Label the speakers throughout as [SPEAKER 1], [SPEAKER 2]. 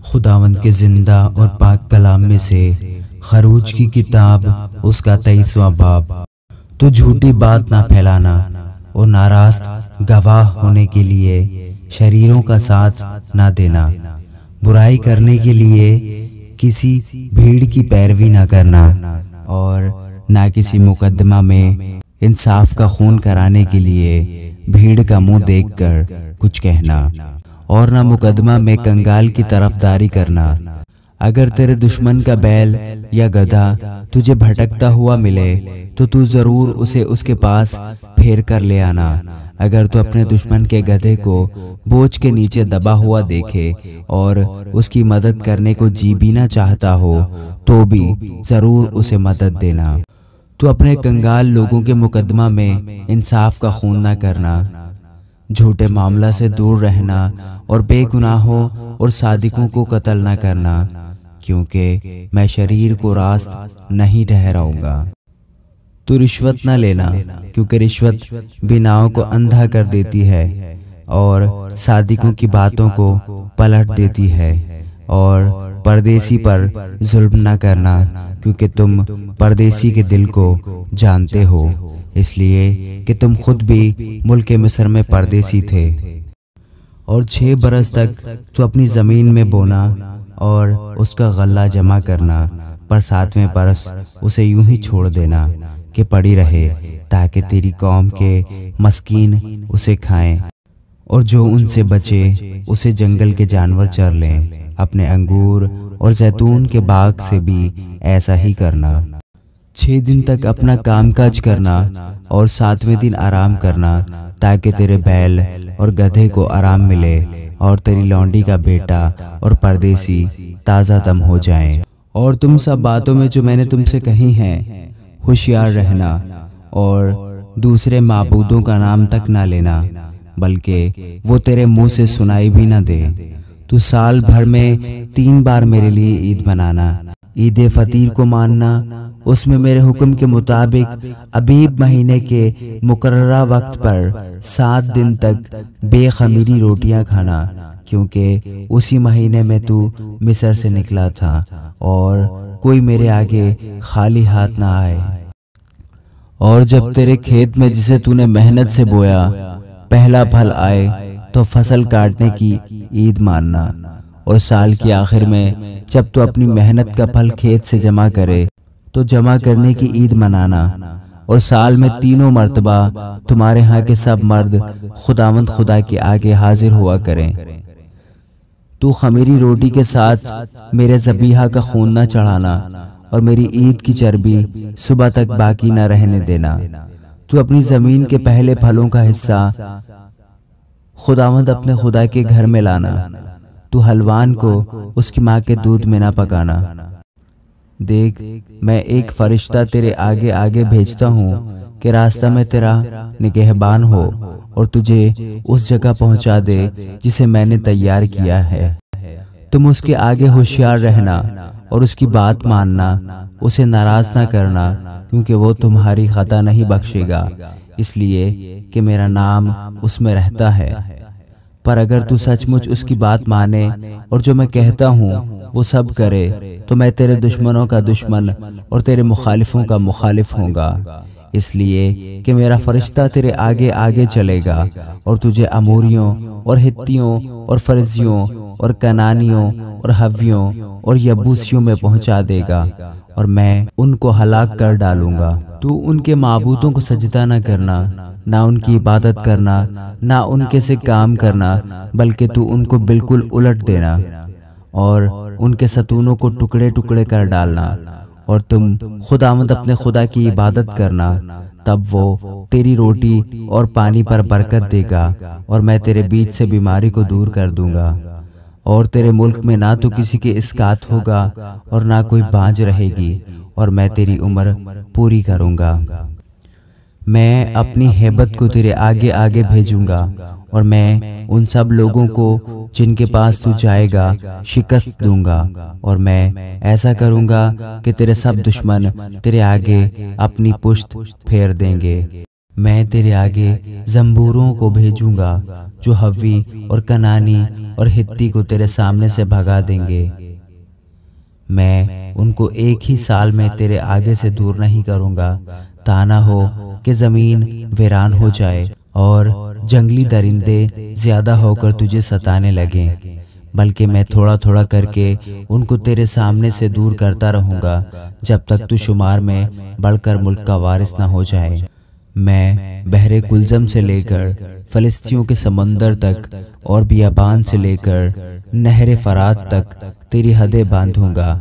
[SPEAKER 1] خداوند کے زندہ اور پاک کلام میں سے خروج کی کتاب اس کا 23واں باب۔ تو جھوٹی بات نہ پھیلانا اور ناراست گواہ ہونے کے لیے شریروں کا ساتھ نہ دینا، برائی کرنے کے لیے کسی بھیڑ کی پیروی نہ کرنا، اور نہ کسی مقدمہ میں انصاف کا خون کرانے کے لیے بھیڑ کا منہ دیکھ کر کچھ کہنا، اور نہ مقدمہ میں کنگال کی طرفداری کرنا۔ اگر تیرے دشمن کا بیل یا گدھا تجھے بھٹکتا ہوا ملے تو ضرور اسے اس کے پاس پھیر کر لے آنا۔ اگر تو اپنے دشمن کے گدھے کو بوجھ کے نیچے دبا ہوا دیکھے اور اس کی مدد کرنے کو جی بھی نہ چاہتا ہو تو بھی ضرور اسے مدد دینا۔ تو اپنے کنگال لوگوں کے مقدمہ میں انصاف کا خون نہ کرنا، جھوٹے معاملہ سے دور رہنا، اور بے گناہوں اور صادقوں کو قتل نہ کرنا، کیونکہ میں شریر کو راست نہیں ٹھہراؤں گا۔ تو رشوت نہ لینا، کیونکہ رشوت بیناؤں کو اندھا کر دیتی ہے اور صادقوں کی باتوں کو پلٹ دیتی ہے۔ اور پردیسی پر ظلم نہ کرنا، کیونکہ تم پردیسی کے دل کو جانتے ہو، اس لیے کہ تم خود بھی ملک مصر میں پردیسی تھے۔ اور 6 برس تک تو اپنی زمین میں بونا اور اس کا غلہ جمع کرنا، پر 7ویں برس اسے یوں ہی چھوڑ دینا کہ پڑی رہے، تاکہ تیری قوم کے مسکین اسے کھائیں، اور جو ان سے بچے اسے جنگل کے جانور چر لیں۔ اپنے انگور اور زیتون کے باغ سے بھی ایسا ہی کرنا۔ 6 دن تک اپنا کام کاج کرنا اور 7ویں دن آرام کرنا، تاکہ تیرے بیل اور گدھے کو آرام ملے، اور تیری لونڈی کا بیٹا اور پردیسی تازہ دم ہو جائیں۔ اور تم سب باتوں میں جو میں نے تم سے کہی ہیں ہوشیار رہنا، اور دوسرے معبودوں کا نام تک نہ لینا، بلکہ وہ تیرے منہ سے سنائی بھی نہ دے۔ تو سال بھر میں 3 بار میرے لیے عید منانا۔ عید فطیر کو ماننا، اس میں میرے حکم کے مطابق ابیب مہینے کے مقررہ وقت پر 7 دن تک بے خمیری روٹیاں کھانا، کیونکہ اسی مہینے میں تو مصر سے نکلا تھا، اور کوئی میرے آگے خالی ہاتھ نہ آئے۔ اور جب تیرے کھیت میں جسے تو نے محنت سے بویا پہلا پھل آئے تو فصل کاٹنے کی عید ماننا، اور سال کے آخر میں جب تو اپنی محنت کا پھل کھیت سے جمع کرے تو جمع کرنے کی عید منانا، اور سال میں 3 مرتبہ تمہارے ہاں کے سب مرد خداوند خدا کے آگے حاضر ہوا کریں۔ تو خمیری روٹی کے ساتھ میرے ذبیحہ کا خون نہ چڑھانا، اور میری عید کی چربی صبح تک باقی نہ رہنے دینا۔ تو اپنی زمین کے پہلے پھلوں کا حصہ خداوند اپنے خدا کے گھر میں لانا۔ تو حلوان کو اس کی ماں کے دودھ میں نہ پکانا۔ دیکھ، میں ایک فرشتہ تیرے آگے آگے بھیجتا ہوں کہ راستہ میں تیرا نگہبان ہو اور تجھے اس جگہ پہنچا دے جسے میں نے تیار کیا ہے۔ تم اس کے آگے ہوشیار رہنا اور اس کی بات ماننا، اسے ناراض نہ کرنا، کیونکہ وہ تمہاری خطا نہیں بخشے گا، اس لیے کہ میرا نام اس میں رہتا ہے۔ پر اگر تو سچ مچ اس کی بات مانے اور جو میں کہتا ہوں وہ سب کرے تو میں تیرے دشمنوں کا دشمن اور تیرے مخالفوں کا مخالف ہوں گا، اس لیے کہ میرا فرشتہ تیرے آگے آگے چلے گا اور تجھے اموریوں اور ہتیوں اور فرزیوں اور کنانیوں اور حویوں اور یبوسیوں میں پہنچا دے گا، اور میں ان کو ہلاک کر ڈالوں گا۔ تو ان کے معبودوں کو سجدہ نہ کرنا، نہ ان کی عبادت کرنا، نہ ان کے سے کام کرنا، بلکہ تو ان کو بالکل الٹ دینا اور ان کے ستونوں کو ٹکڑے ٹکڑے کر ڈالنا، اور تم خداوند اپنے خدا کی عبادت کرنا، تب وہ تیری روٹی اور پانی پر برکت دے گا، اور میں تیرے بیچ سے بیماری کو دور کر دوں گا، اور تیرے ملک میں نہ تو کسی کے اسقات ہوگا اور نہ کوئی بانجھ رہے گی، اور میں تیری عمر پوری کروں گا۔ میں اپنی ہیبت کو تیرے آگے آگے بھیجوں گا، اور میں ان سب لوگوں کو جن کے پاس تو جائے گا شکست دوں گا، اور میں ایسا کروں گا کہ تیرے سب دشمن تیرے آگے اپنی پشت پھیر دیں گے۔ میں تیرے آگے زنبوروں کو بھیجوں گا جو حوی اور کنانی اور ہتی کو تیرے سامنے سے بھگا دیں گے۔ میں ان کو ایک ہی سال میں تیرے آگے سے دور نہیں کروں گا، تا نہ ہو کہ زمین ویران ہو جائے اور جنگلی درندے زیادہ ہو کر تجھے ستانے لگیں، بلکہ میں تھوڑا تھوڑا کر کے ان کو تیرے سامنے سے دور کرتا رہوں گا جب تک تو شمار میں بڑھ کر ملک کا وارث نہ ہو جائے۔ میں بحر کلزم سے لے کر فلسطینیوں کے سمندر تک اور بیابان سے لے کر نہر فرات تک تیری حدیں باندھوں گا،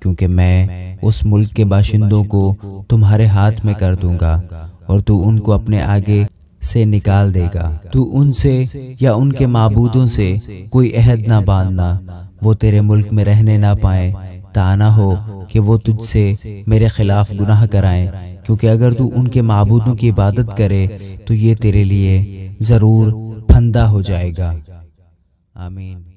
[SPEAKER 1] کیونکہ میں اس ملک کے باشندوں کو تمہارے ہاتھ میں کر دوں گا اور تو ان کو اپنے آگے سے نکال دے گا۔ تو ان سے یا ان کے معبودوں سے کوئی عہد نہ باندھنا، وہ تیرے ملک میں رہنے نہ پائیں، تا نہ ہو کہ وہ تجھ سے میرے خلاف گناہ کرائیں، کیونکہ اگر تو ان کے معبودوں کی عبادت کرے تو یہ تیرے لیے ضرور پھندہ ہو جائے گا۔ آمین۔